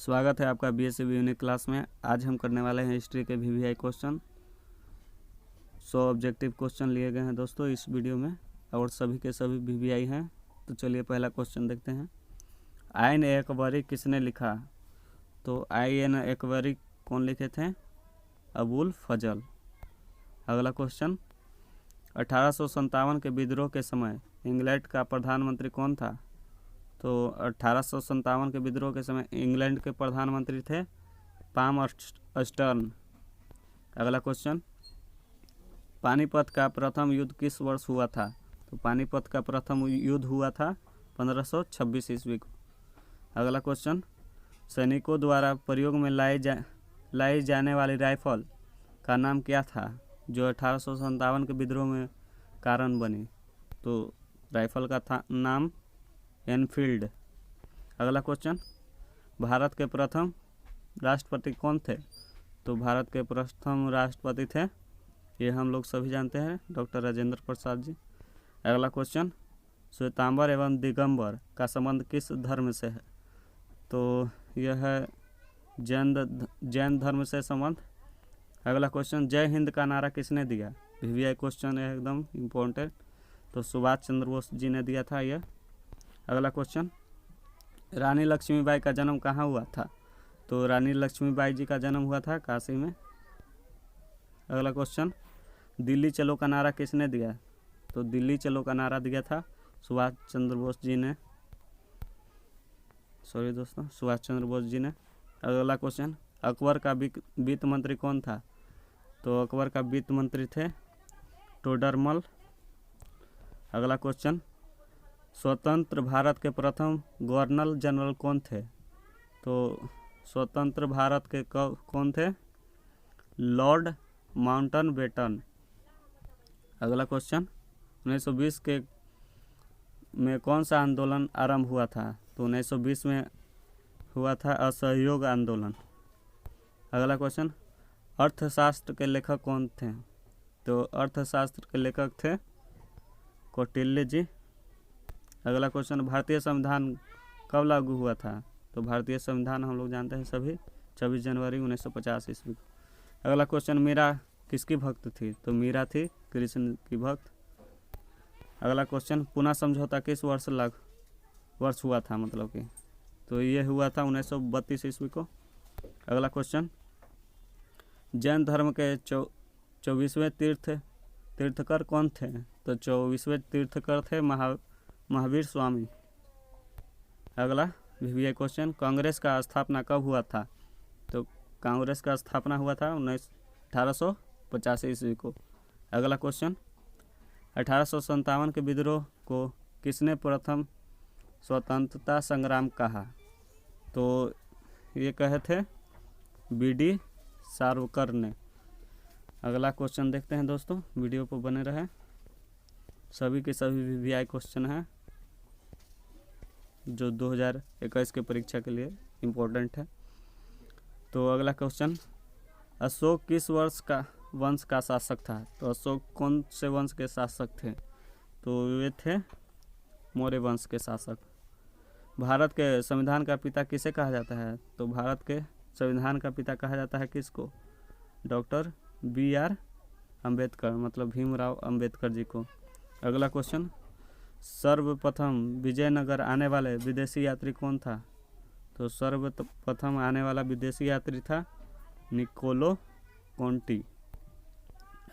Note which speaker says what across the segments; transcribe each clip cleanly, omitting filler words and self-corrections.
Speaker 1: स्वागत है आपका बीएससी यूनिक क्लास में। आज हम करने वाले हैं हिस्ट्री के वीवीआई क्वेश्चन। 100 ऑब्जेक्टिव क्वेश्चन लिए गए हैं दोस्तों इस वीडियो में और सभी के सभी वीवीआई हैं। तो चलिए पहला क्वेश्चन देखते हैं। आइन ए अकबरी किसने लिखा? तो आइन ए अकबरी कौन लिखे थे? अबुल फजल। अगला क्वेश्चन, 1857 के विद्रोह के समय इंग्लैंड का प्रधानमंत्री कौन था? तो 1857 के विद्रोह के समय इंग्लैंड के प्रधानमंत्री थे पाम अस्टर्न। अगला क्वेश्चन, पानीपत का प्रथम युद्ध किस वर्ष हुआ था? तो पानीपत का प्रथम युद्ध हुआ था 1526 ईस्वी को। अगला क्वेश्चन, सैनिकों द्वारा प्रयोग में लाई जाने वाली राइफल का नाम क्या था जो 1857 के विद्रोह में कारण बनी? तो राइफल का था नाम एनफील्ड। अगला क्वेश्चन, भारत के प्रथम राष्ट्रपति कौन थे? तो भारत के प्रथम राष्ट्रपति थे, ये हम लोग सभी जानते हैं, डॉक्टर राजेंद्र प्रसाद जी। अगला क्वेश्चन, श्वेतांबर एवं दिगंबर का संबंध किस धर्म से है? तो यह है जैन धर्म से संबंध। अगला क्वेश्चन, जय हिंद का नारा किसने दिया? वीवीआई क्वेश्चन है एकदम इम्पोर्टेंट। तो सुभाष चंद्र बोस जी ने दिया था यह। अगला क्वेश्चन, रानी लक्ष्मीबाई का जन्म कहाँ हुआ था? तो रानी लक्ष्मीबाई जी का जन्म हुआ था काशी में। अगला क्वेश्चन, दिल्ली चलो का नारा किसने दिया? तो दिल्ली चलो का नारा दिया था सुभाष चंद्र बोस जी ने। सुभाष चंद्र बोस जी ने। अगला क्वेश्चन, अकबर का वित्त मंत्री कौन था? तो अकबर का वित्त मंत्री थे टोडरमल। अगला क्वेश्चन, स्वतंत्र भारत के प्रथम गवर्नर जनरल कौन थे? तो स्वतंत्र भारत के कौन थे? Lord Mountbatten. अगला क्वेश्चन, 1920 के में कौन सा आंदोलन आरंभ हुआ था? तो 1920 में हुआ था असहयोग आंदोलन। अगला क्वेश्चन, अर्थशास्त्र के लेखक कौन थे? तो अर्थशास्त्र के लेखक थे कौटिल्य जी। अगला क्वेश्चन, भारतीय संविधान कब लागू हुआ था? तो भारतीय संविधान हम लोग जानते हैं सभी 26 जनवरी 1950 ईस्वी को। अगला क्वेश्चन, मीरा किसकी भक्त थी? तो मीरा थी कृष्ण की भक्त। अगला क्वेश्चन, पुनः समझौता किस वर्ष हुआ था मतलब कि? तो ये हुआ था 1932 ईस्वी को। अगला क्वेश्चन, जैन धर्म के 24वें तीर्थकर कौन थे? तो 24वें तीर्थकर थे महावीर स्वामी। अगला वीवीआई क्वेश्चन, कांग्रेस का स्थापना कब हुआ था? तो कांग्रेस का स्थापना हुआ था 1885 ईस्वी को। अगला क्वेश्चन, 1857 के विद्रोह को किसने प्रथम स्वतंत्रता संग्राम कहा? तो ये कहे थे बीडी सावरकर ने। अगला क्वेश्चन देखते हैं दोस्तों, वीडियो पर बने रहे। सभी के सभी वीवीआई क्वेश्चन हैं जो 2021 के परीक्षा के लिए इम्पोर्टेंट है। तो अगला क्वेश्चन, अशोक किस वंश का शासक था? तो अशोक कौन से वंश के शासक थे? तो ये थे मौर्य वंश के शासक। भारत के संविधान का पिता किसे कहा जाता है? तो भारत के संविधान का पिता कहा जाता है किसको? डॉक्टर BR अम्बेडकर, मतलब भीमराव अम्बेडकर जी को। अगला क्वेश्चन, सर्वप्रथम विजयनगर आने वाले विदेशी यात्री कौन था? तो सर्वप्रथम आने वाला विदेशी यात्री था निकोलो कोंटी।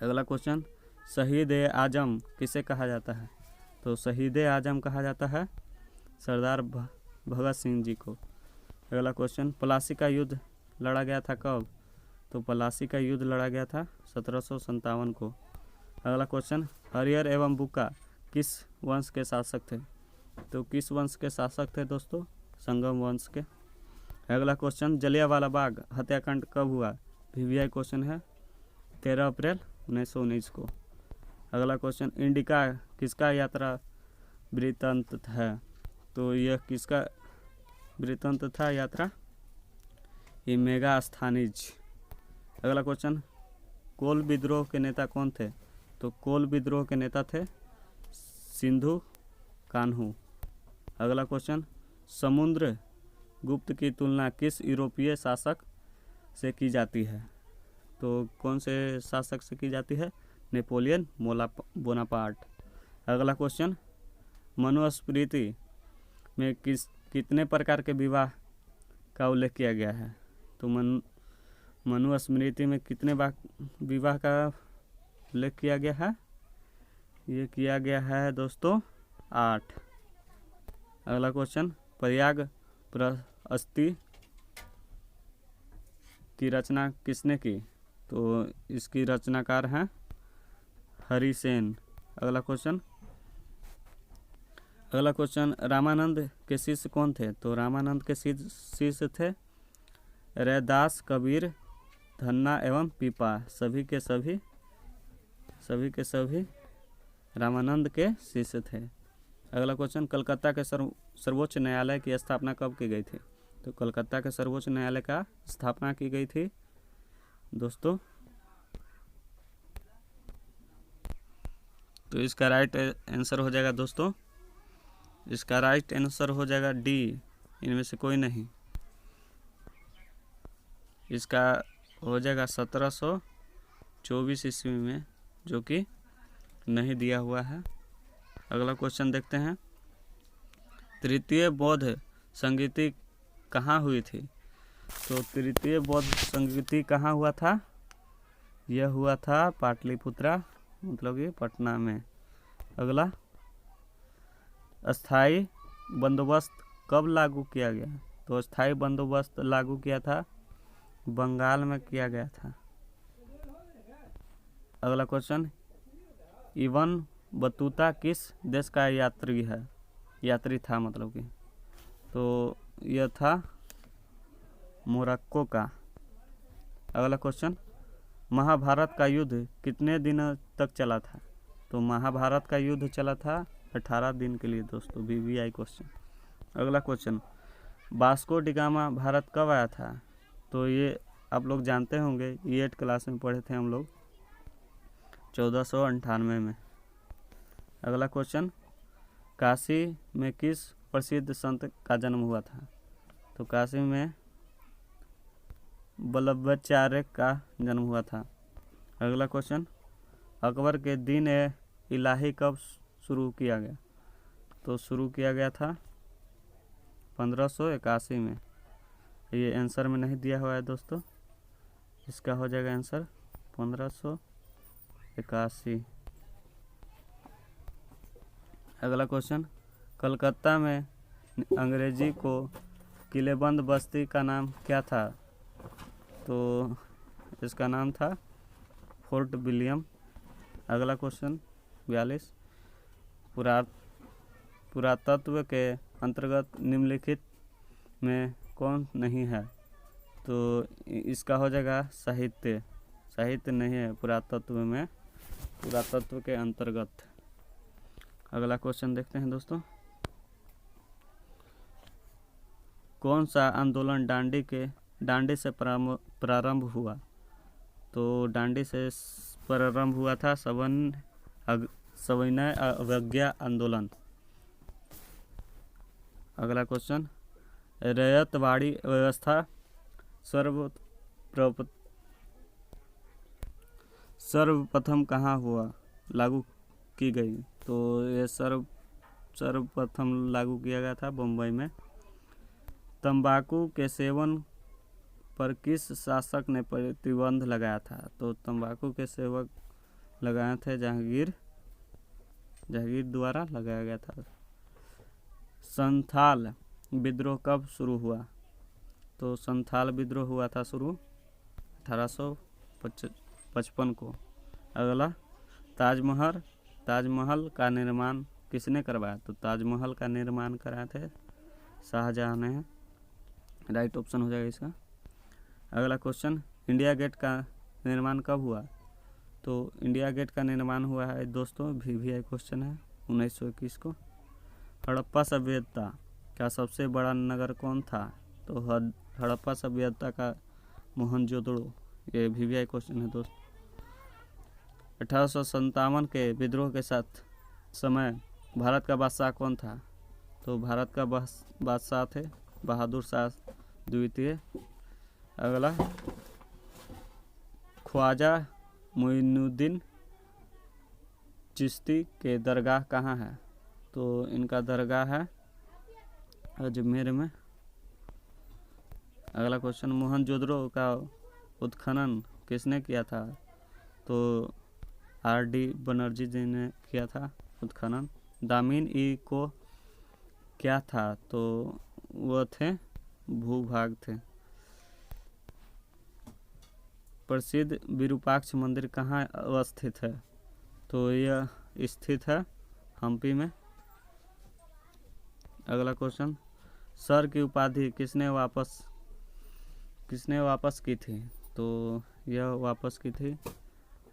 Speaker 1: अगला क्वेश्चन, शहीद ए आजम किसे कहा जाता है? तो शहीद ए आजम कहा जाता है सरदार भगत सिंह जी को। अगला क्वेश्चन, प्लासी का युद्ध लड़ा गया था कब? तो प्लासी का युद्ध लड़ा गया था 1757 को। अगला क्वेश्चन, हरिहर एवं बुक्का किस वंश के शासक थे? तो किस वंश के शासक थे दोस्तों? संगम वंश के। अगला क्वेश्चन, जलियांवाला बाग हत्याकांड कब हुआ? वीवीआई क्वेश्चन है 13 अप्रैल 1919 को। अगला क्वेश्चन, इंडिका किसका यात्रा वृत्तांत है? तो यह किसका वृत्तांत था यात्रा? ये मेगास्थनीज। अगला क्वेश्चन, कोल विद्रोह के नेता कौन थे? तो कोल विद्रोह के नेता थे सिंधु कान्हू। अगला क्वेश्चन, समुद्र गुप्त की तुलना किस यूरोपीय शासक से की जाती है? तो कौन से शासक से की जाती है? Napoleon Bonaparte. अगला क्वेश्चन, मनुस्मृति में कितने प्रकार के विवाह का उल्लेख किया गया है? तो मनुस्मृति में कितने विवाह का उल्लेख किया गया है? ये किया गया है दोस्तों 8। अगला क्वेश्चन, प्रयाग प्रहस्ती की रचना किसने की? तो इसकी रचनाकार हैं हरिसेन। अगला क्वेश्चन, रामानंद के शिष्य कौन थे? तो रामानंद के शिष्य थे रैदास, कबीर, धन्ना एवं पीपा। सभी के सभी रामानंद के शिष्य थे। अगला क्वेश्चन, कलकत्ता के सर्वोच्च न्यायालय की स्थापना कब की गई थी? तो कलकत्ता के सर्वोच्च न्यायालय का स्थापना की गई थी दोस्तों, तो इसका राइट आंसर हो जाएगा दोस्तों, इसका राइट आंसर हो जाएगा डी, इनमें से कोई नहीं। इसका हो जाएगा 1724 ईस्वी में, जो कि नहीं दिया हुआ है। अगला क्वेश्चन देखते हैं, तृतीय बौद्ध संगीति कहाँ हुई थी? तो तृतीय बौद्ध संगीति कहाँ हुआ था? यह हुआ था पाटलिपुत्रा, मतलब कि पटना में। अगला, अस्थाई बंदोबस्त कब लागू किया गया? तो अस्थाई बंदोबस्त लागू किया था बंगाल में किया गया था। अगला क्वेश्चन, इब्न बतूता किस देश का यात्री था, मतलब कि तो यह था मोरक्को का। अगला क्वेश्चन, महाभारत का युद्ध कितने दिन तक चला था? तो महाभारत का युद्ध चला था 18 दिन के लिए दोस्तों, VVI क्वेश्चन। अगला question, Vasco D gamma Bharat कब आया था? तो ये आप लोग जानते होंगे, 8 क्लास में पढ़े थे हम लोग, 1498 में। अगला क्वेश्चन, काशी में किस प्रसिद्ध संत का जन्म हुआ था? तो काशी में वल्लभाचार्य का जन्म हुआ था। अगला क्वेश्चन, अकबर के दिन इलाही कब शुरू किया गया? तो शुरू किया गया था 1581 में। ये आंसर में नहीं दिया हुआ है दोस्तों, इसका हो जाएगा आंसर 1581। अगला क्वेश्चन, कलकत्ता में अंग्रेजी को किलेबंद बस्ती का नाम क्या था? तो इसका नाम था फोर्ट विलियम। अगला क्वेश्चन 42, पुरातत्व के अंतर्गत निम्नलिखित में कौन नहीं है? तो इसका हो जाएगा साहित्य नहीं है पुरातत्व के अंतर्गत। अगला क्वेश्चन देखते हैं दोस्तों, कौन सा आंदोलन डांडी से प्रारंभ हुआ? तो डांडी से प्रारंभ हुआ था सविनय अवज्ञा आंदोलन। अगला क्वेश्चन, रैयतवाड़ी व्यवस्था सर्वप्रथम कहाँ लागू की गई? तो ये सर्वप्रथम लागू किया गया था बम्बई में। तंबाकू के सेवन पर किस शासक ने प्रतिबंध लगाया था? तो तंबाकू के सेवक लगाए थे जहांगीर द्वारा लगाया गया था। संथाल विद्रोह कब शुरू हुआ? तो संथाल विद्रोह हुआ था शुरू 1855 को। अगला, ताजमहल का निर्माण किसने करवाया? तो ताजमहल का निर्माण कराए थे शाहजहां ने। राइट ऑप्शन हो जाएगा इसका। अगला क्वेश्चन, इंडिया गेट का निर्माण कब हुआ? तो इंडिया गेट का निर्माण हुआ है दोस्तों, VVI क्वेश्चन है, 1921 को। हड़प्पा सभ्यता का सबसे बड़ा नगर कौन था? तो हड़प्पा सभ्यता का मोहनजोदड़ो। ये VVI क्वेश्चन है दोस्त। 1857 के विद्रोह के समय भारत का बादशाह कौन था? तो भारत का बादशाह थे बहादुर शाह द्वितीय। अगला ख्वाजा मोइनुद्दीन चिश्ती के दरगाह कहाँ है? तो इनका दरगाह है अजमेर में। अगला क्वेश्चन मोहनजोदड़ो का उत्खनन किसने किया था? तो आर.डी. बनर्जी जी ने किया था उत्खनन। दामिन ई को क्या था? तो वह थे भूभाग थे। प्रसिद्ध विरूपाक्ष मंदिर कहाँ अवस्थित है? तो यह स्थित है हम्पी में। अगला क्वेश्चन सर की उपाधि किसने वापस की थी? तो यह वापस की थी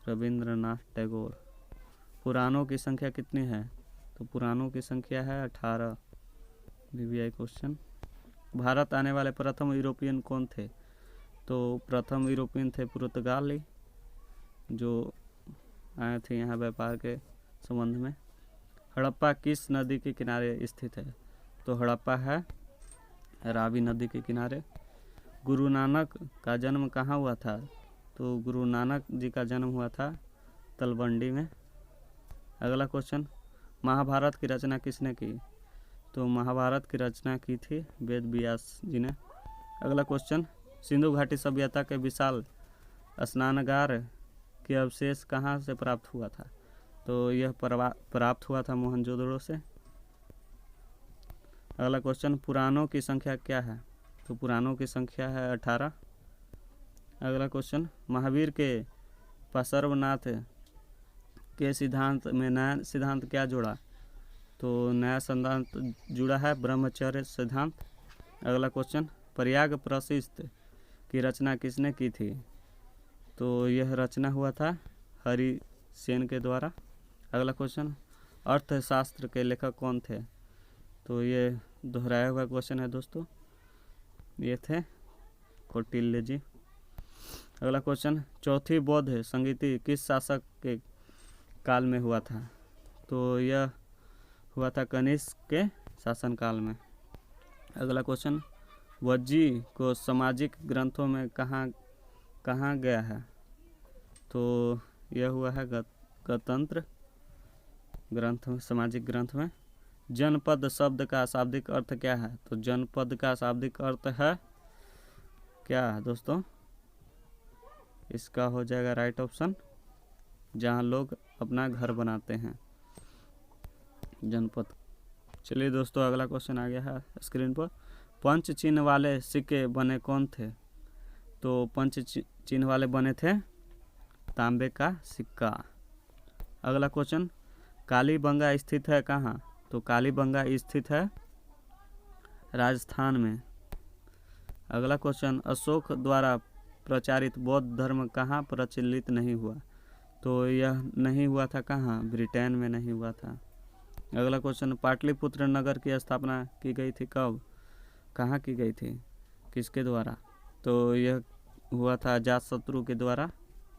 Speaker 1: रविंद्रनाथ टैगोर। पुराणों की संख्या कितनी है? तो पुराणों की संख्या है 18। VVI question. भारत आने वाले प्रथम यूरोपियन कौन थे? तो प्रथम यूरोपियन थे पुर्तगाली, जो आए थे यहाँ व्यापार के संबंध में। हड़प्पा किस नदी के किनारे स्थित है? तो हड़प्पा है रावी नदी के किनारे। गुरु नानक का जन्म कहाँ हुआ था? तो गुरु नानक जी का जन्म हुआ था तलवंडी में। अगला क्वेश्चन महाभारत की रचना किसने की? तो महाभारत की रचना की थी वेद व्यास जी ने। अगला क्वेश्चन सिंधु घाटी सभ्यता के विशाल स्नानगार के अवशेष कहाँ से प्राप्त हुआ था? तो यह प्राप्त हुआ था मोहनजोदड़ो से। अगला क्वेश्चन पुराणों की संख्या क्या है? तो पुराणों की संख्या है 18। अगला क्वेश्चन महावीर के पार्श्वनाथ के सिद्धांत में नया सिद्धांत क्या जुड़ा? तो नया सिद्धांत जुड़ा है ब्रह्मचर्य सिद्धांत। अगला क्वेश्चन प्रयाग प्रशिस्त की रचना किसने की थी? तो यह रचना हुआ था हरि सेन के द्वारा। अगला क्वेश्चन अर्थशास्त्र के लेखक कौन थे? तो ये दोहराया हुआ क्वेश्चन है दोस्तों, ये थे कौटिल्य जी। अगला क्वेश्चन चौथी बौद्ध संगीति किस शासक के काल में हुआ था? तो यह हुआ था कनिष्क के शासनकाल में। अगला क्वेश्चन वज्जी को सामाजिक ग्रंथों में कहाँ गया है? तो यह हुआ है गणतंत्र ग्रंथ में, सामाजिक ग्रंथ में। जनपद शब्द का शाब्दिक अर्थ क्या है? तो जनपद का शाब्दिक अर्थ है क्या दोस्तों? इसका हो जाएगा राइट ऑप्शन, जहाँ लोग अपना घर बनाते हैं, जनपद। चलिए दोस्तों अगला क्वेश्चन आ गया है स्क्रीन पर। पंच चिन्ह वाले सिक्के बने कौन थे? तो पंच चिन्ह वाले बने थे तांबे का सिक्का। अगला क्वेश्चन कालीबंगा स्थित है कहाँ? तो कालीबंगा स्थित है राजस्थान में। अगला क्वेश्चन अशोक द्वारा प्रचारित बौद्ध धर्म कहाँ प्रचलित नहीं हुआ? तो यह नहीं हुआ था कहाँ? ब्रिटेन में नहीं हुआ था। अगला क्वेश्चन पाटलिपुत्र नगर की स्थापना की गई थी कब? कहाँ की गई थी? किसके द्वारा? तो यह हुआ था अजातशत्रु के द्वारा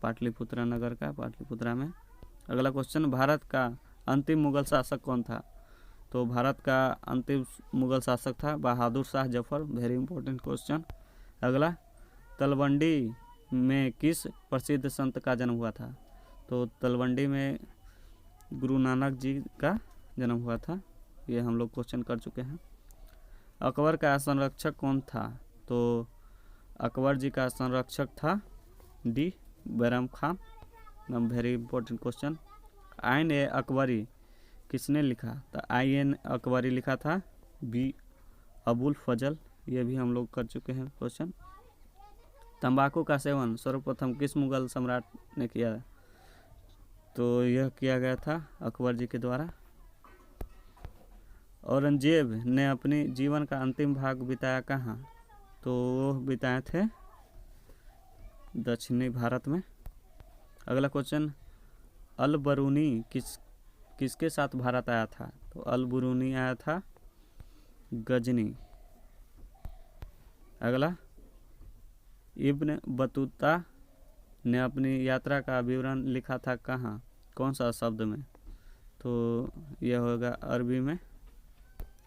Speaker 1: पाटलिपुत्र नगर का, पाटलिपुत्रा में। अगला क्वेश्चन भारत का अंतिम मुगल शासक कौन था? तो भारत का अंतिम मुगल शासक था Bahadur Shah Zafar. Very important question. अगला तलवंडी में किस प्रसिद्ध संत का जन्म हुआ था? तो तलवंडी में गुरु नानक जी का जन्म हुआ था। ये हम लोग क्वेश्चन कर चुके हैं। अकबर का संरक्षक कौन था? तो अकबर जी का संरक्षक था D Bairam Khan. Very important question. आइन ए अकबरी किसने लिखा? तो आइन अकबरी लिखा था बी अबुल फजल। ये भी हम लोग कर चुके हैं क्वेश्चन। तंबाकू का सेवन सर्वप्रथम किस मुगल सम्राट ने किया? तो यह किया गया था अकबर जी के द्वारा। औरंगजेब ने अपनी जीवन का अंतिम भाग बिताया कहाँ? तो वो बिताए थे दक्षिणी भारत में। अगला क्वेश्चन अल बरूनी किसके साथ भारत आया था? तो अल बरूनी आया था गजनी। अगला इब्न बतूता ने अपनी यात्रा का विवरण लिखा था कहाँ? कौन सा शब्द में? तो यह होगा अरबी में,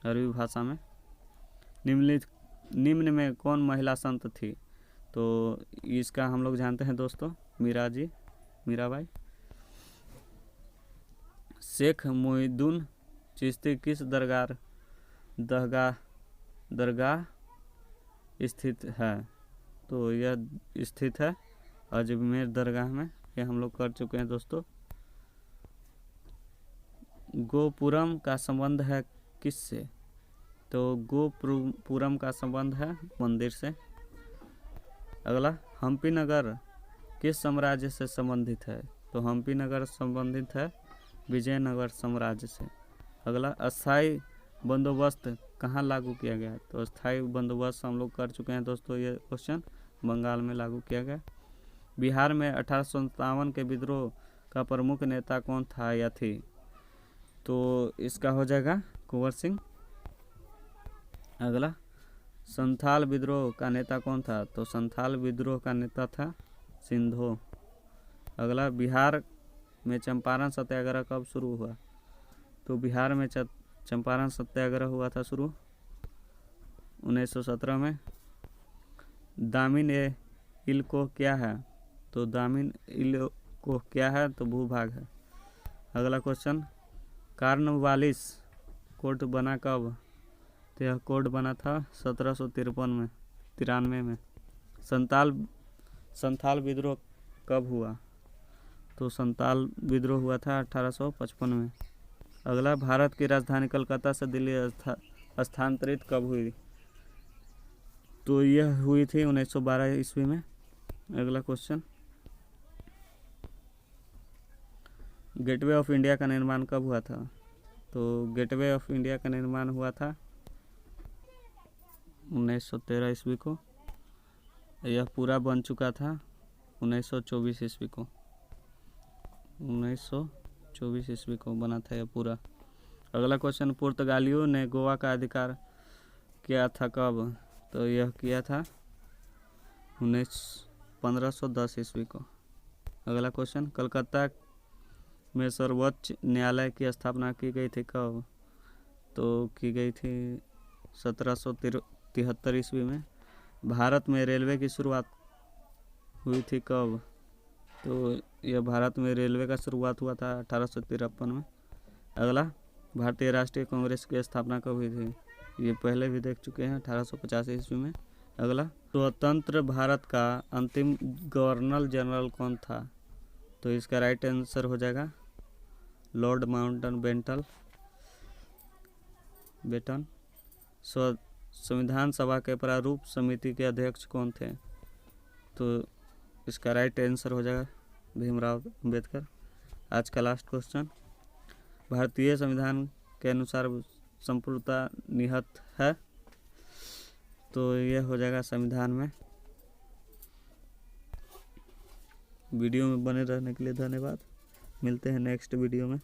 Speaker 1: अरबी भाषा में। निम्न में कौन महिला संत थी? तो इसका हम लोग जानते हैं दोस्तों, मीराबाई। शेख मोहिउद्दीन चिश्ती किस दरगाह स्थित है? तो यह स्थित है अजमेर दरगाह में। ये हम लोग कर चुके हैं दोस्तों। गोपुरम का संबंध है किससे? तो गोपुरम का संबंध है मंदिर से। अगला, हम्पी नगर किस साम्राज्य से संबंधित है? तो हम्पी नगर संबंधित है विजयनगर साम्राज्य से। अगला, अस्थाई बंदोबस्त कहाँ लागू किया गया? तो अस्थाई बंदोबस्त हम लोग कर चुके हैं दोस्तों। ये क्वेश्चन बंगाल में लागू किया गया। बिहार में 1857 के विद्रोह का प्रमुख नेता कौन था या थी? तो इसका हो जाएगा कुंवर सिंह। अगला, संथाल विद्रोह का नेता कौन था? तो संथाल विद्रोह का नेता था सिंधो। अगला, बिहार में चंपारण सत्याग्रह कब शुरू हुआ? तो बिहार में चंपारण सत्याग्रह हुआ था शुरू 1917 में। दामिन ए इल को क्या है? तो दामिन इल को क्या है? तो भूभाग है। अगला क्वेश्चन, कॉर्नवालिस कोड बना कब? तो यह कोड बना था 1793 में। संथाल विद्रोह कब हुआ? तो संथाल विद्रोह हुआ था 1855 में। अगला, भारत की राजधानी कलकत्ता से दिल्ली स्थानांतरित कब हुई? तो यह हुई थी 1912 ईस्वी में। अगला क्वेश्चन, गेटवे ऑफ इंडिया का निर्माण कब हुआ था? तो गेटवे ऑफ इंडिया का निर्माण हुआ था 1913 ईस्वी को। यह पूरा बन चुका था 1924 ईस्वी को। 1924 ईस्वी को बना था यह पूरा। अगला क्वेश्चन, पुर्तगालियों ने गोवा का अधिकार किया था कब? तो यह किया था 1510 ईस्वी को। अगला क्वेश्चन, कलकत्ता में सर्वोच्च न्यायालय की स्थापना की गई थी कब? तो की गई थी 1773 ईस्वी में। भारत में रेलवे की शुरुआत हुई थी कब? तो यह भारत में रेलवे का शुरुआत हुआ था 1853 में। अगला, भारतीय राष्ट्रीय कांग्रेस की स्थापना कब हुई थी? ये पहले भी देख चुके हैं 1885 ईस्वी में। अगला, स्वतंत्र भारत का अंतिम गवर्नर जनरल कौन था? तो इसका राइट आंसर हो जाएगा लॉर्ड माउंटबेटन। संविधान सभा के प्रारूप समिति के अध्यक्ष कौन थे? तो इसका राइट आंसर हो जाएगा भीमराव अंबेडकर। आज का लास्ट क्वेश्चन, भारतीय संविधान के अनुसार संपूर्णता निहित है? तो यह हो जाएगा संविधान में। वीडियो में बने रहने के लिए धन्यवाद। मिलते हैं नेक्स्ट वीडियो में।